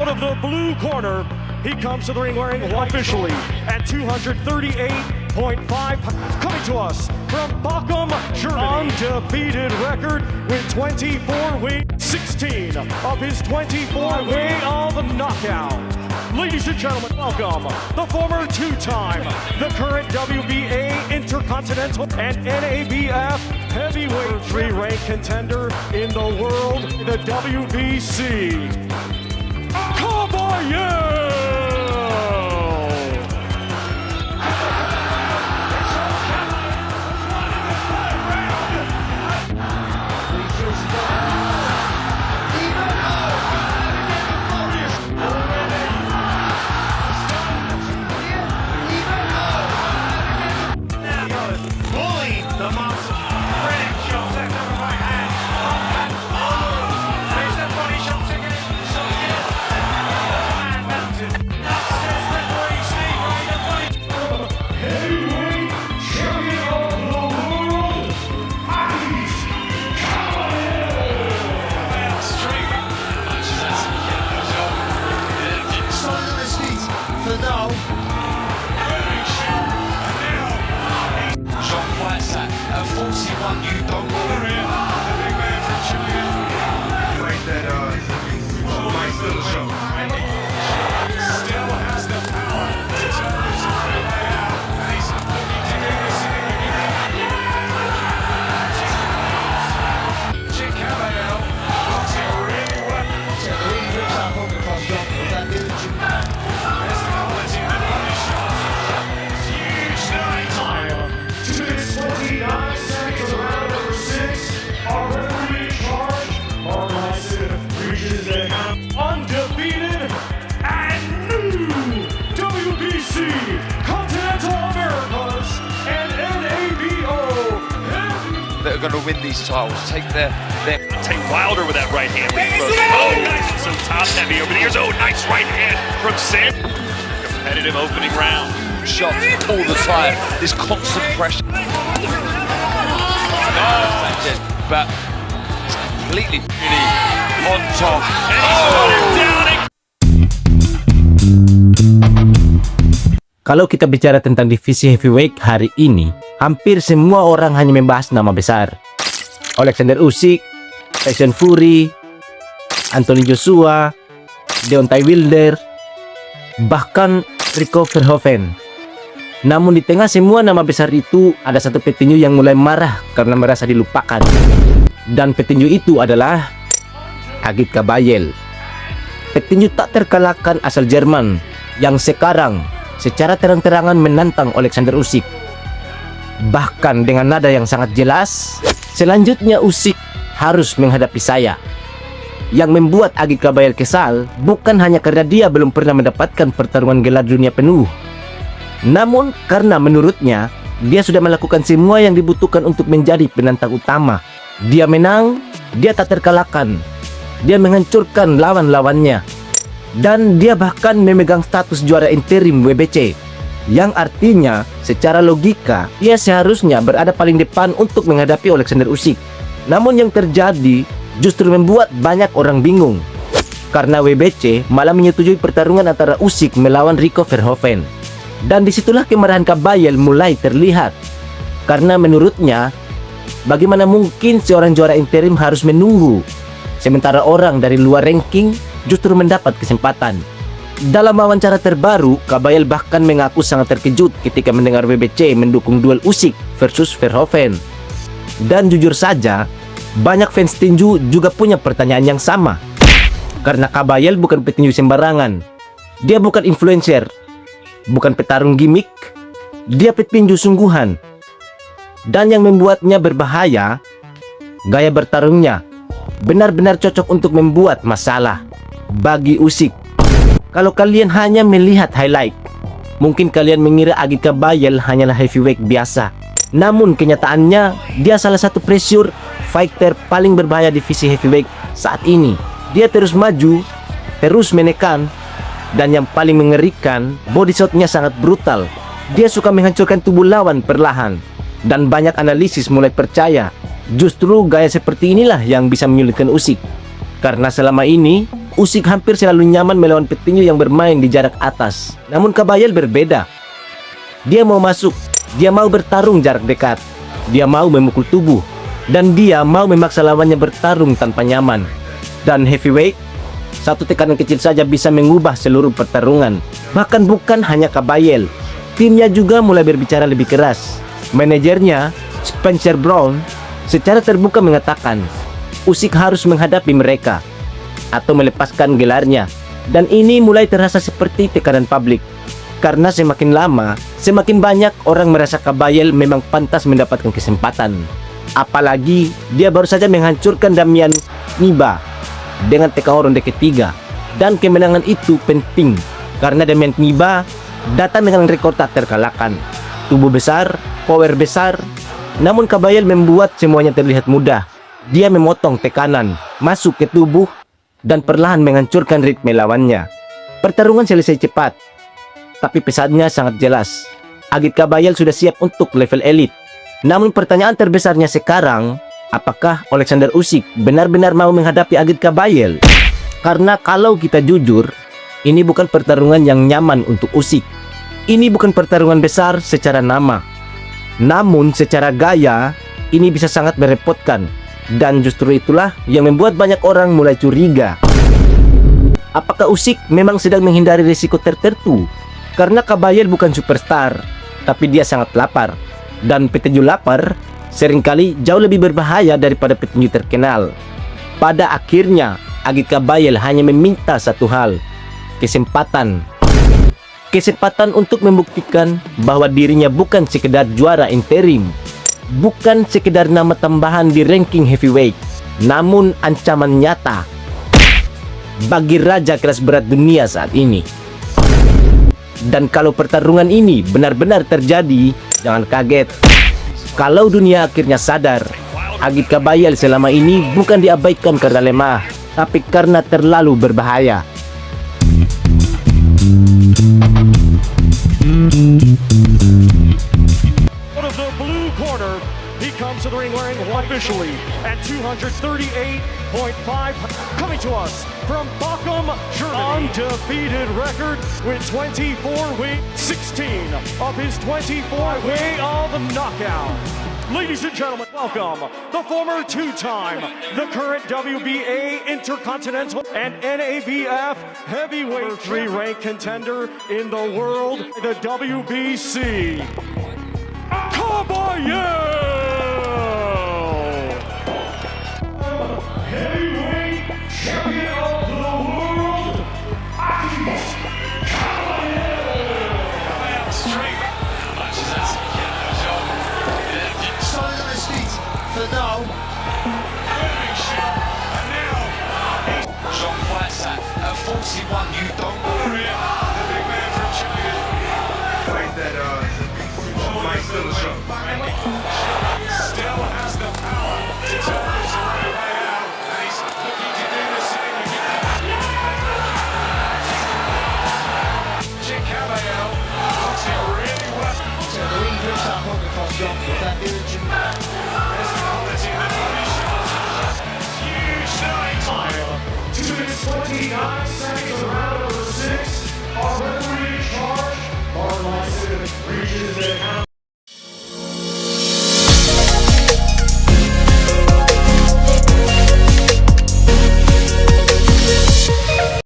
Out of the blue corner, he comes to the ring wearing officially at 238.5 coming to us from Bochum, Germany. Undefeated record with 24 wins, 16 of his 24 way of knockout. Ladies and gentlemen, welcome the former two-time, the current WBA Intercontinental and NABF heavyweight three-rank contender in the world, the WBC. Caballero! Bullying the monster. Brilliant shots left over right hand. There's the body shots again. Shot again. Man mounted. Upstairs referee Steve Ray, the body. Heavyweight champion of the world, Ice Sign of the seat for now. John Whiteside at 41, you don't worry. The big man from Chile. You ain't that, nice little show. Still has the power to turn this way out. And he's looking to do this again. Jim Caballero looks it really well. There's the quality of the body shot. Huge night. to this 49 seconds of round number 6. Our referee in charge, Mark Lyson, reaches a undefeated and new WBC Continental Americas and NABO that are going to win these titles. Take Wilder with that right hand. When he throws. Oh, nice. So top heavy over the ears. Oh, nice right hand from Sam. Competitive opening round. shots all the time. This constant pressure. But it's completely on top. And he's put him down again. Kalau kita bicara tentang divisi heavyweight hari ini, hampir semua orang hanya membahas nama besar. Alexander Usyk, Tyson Fury, Anthony Joshua, Deontay Wilder, bahkan Rico Verhoeven. Namun di tengah semua nama besar itu, ada satu petinju yang mulai marah karena merasa dilupakan. Dan petinju itu adalah Agit Kabayel. Petinju tak terkalahkan asal Jerman yang sekarang secara terang-terangan menantang Alexander Usyk. Bahkan dengan nada yang sangat jelas, selanjutnya Usyk harus menghadapi saya. Yang membuat Agit Kabayel kesal bukan hanya karena dia belum pernah mendapatkan pertarungan gelar dunia penuh, namun karena menurutnya dia sudah melakukan semua yang dibutuhkan untuk menjadi penantang utama. Dia menang, dia tak terkalahkan, dia menghancurkan lawan-lawannya, dan dia bahkan memegang status juara interim WBC, yang artinya secara logika dia seharusnya berada paling depan untuk menghadapi Alexander Usyk. Namun yang terjadi justru membuat banyak orang bingung, karena WBC malah menyetujui pertarungan antara Usyk melawan Rico Verhoeven. Dan disitulah kemarahan Kabayel mulai terlihat, karena menurutnya bagaimana mungkin seorang juara interim harus menunggu, sementara orang dari luar ranking justru mendapat kesempatan. Dalam wawancara terbaru, Kabayel bahkan mengaku sangat terkejut ketika mendengar WBC mendukung duel Usyk versus Verhoeven. Dan jujur saja, banyak fans tinju juga punya pertanyaan yang sama, karena Kabayel bukan petinju sembarangan. Dia bukan influencer, bukan petarung gimmick, dia petinju sungguhan. Dan yang membuatnya berbahaya, gaya bertarungnya benar-benar cocok untuk membuat masalah bagi Usyk. Kalau kalian hanya melihat highlight, mungkin kalian mengira Agit Kabayel hanyalah heavyweight biasa. Namun kenyataannya, dia salah satu pressure fighter paling berbahaya divisi heavyweight saat ini. Dia terus maju, terus menekan, dan yang paling mengerikan, body shotnya sangat brutal. Dia suka menghancurkan tubuh lawan perlahan. Dan banyak analisis mulai percaya justru gaya seperti inilah yang bisa menyulitkan Usyk. Karena selama ini, Usyk hampir selalu nyaman melawan petinju yang bermain di jarak atas. Namun Kabayel berbeda. Dia mau masuk, dia mau bertarung jarak dekat, dia mau memukul tubuh, dan dia mau memaksa lawannya bertarung tanpa nyaman. Dan heavyweight, satu tekanan kecil saja bisa mengubah seluruh pertarungan. Bahkan bukan hanya Kabayel, timnya juga mulai berbicara lebih keras. Manajernya, Spencer Brown, secara terbuka mengatakan, Usyk harus menghadapi mereka atau melepaskan gelarnya. Dan ini mulai terasa seperti tekanan publik. Karena semakin lama, semakin banyak orang merasa Kabayel memang pantas mendapatkan kesempatan. Apalagi dia baru saja menghancurkan Damian Niba dengan TKO ronde ketiga. Dan kemenangan itu penting karena Damian Niba datang dengan rekor tak terkalahkan. Tubuh besar, power besar, namun Kabayel membuat semuanya terlihat mudah. Dia memotong tekanan, masuk ke tubuh, dan perlahan menghancurkan ritme lawannya. Pertarungan selesai cepat, tapi pesannya sangat jelas. Agit Kabayel sudah siap untuk level elit. Namun pertanyaan terbesarnya sekarang, apakah Alexander Usyk benar-benar mau menghadapi Agit Kabayel? Karena kalau kita jujur, ini bukan pertarungan yang nyaman untuk Usyk. Ini bukan pertarungan besar secara nama. Namun secara gaya, ini bisa sangat merepotkan. Dan justru itulah yang membuat banyak orang mulai curiga. Apakah Usyk memang sedang menghindari risiko tertentu? Karena Kabayel bukan superstar, tapi dia sangat lapar. Dan petinju lapar seringkali jauh lebih berbahaya daripada petinju terkenal. Pada akhirnya, Agit Kabayel hanya meminta satu hal, kesempatan. Kesempatan untuk membuktikan bahwa dirinya bukan sekedar juara interim, bukan sekedar nama tambahan di ranking heavyweight, namun ancaman nyata bagi raja kelas berat dunia saat ini. Dan kalau pertarungan ini benar-benar terjadi, jangan kaget kalau dunia akhirnya sadar Agit Kabayel selama ini bukan diabaikan karena lemah, tapi karena terlalu berbahaya. Out of the blue corner, he comes to the ring wearing officially at 238.5, coming to us from Bochum, Germany. Undefeated record with 24 wins, 16 of his 24 way of knockout. Ladies and gentlemen, welcome the former two-time, the current WBA Intercontinental and NABF heavyweight three-rank contender in the world, the WBC, Kabayel! Heavyweight champion of the world, Agit Solid on his feet for now. John fights at 41, you don't worry. The big man from China. Fight that might still a show. Still has the power to turn this way out. And he's looking to do the same again. Jake Kabayel looks it really well. So the way he rips that hook across John with that urge. There's the quality of the body shot. Huge night. To his 29 seconds of round number 6, our referee in charge, Mark Lyson, reaches it out.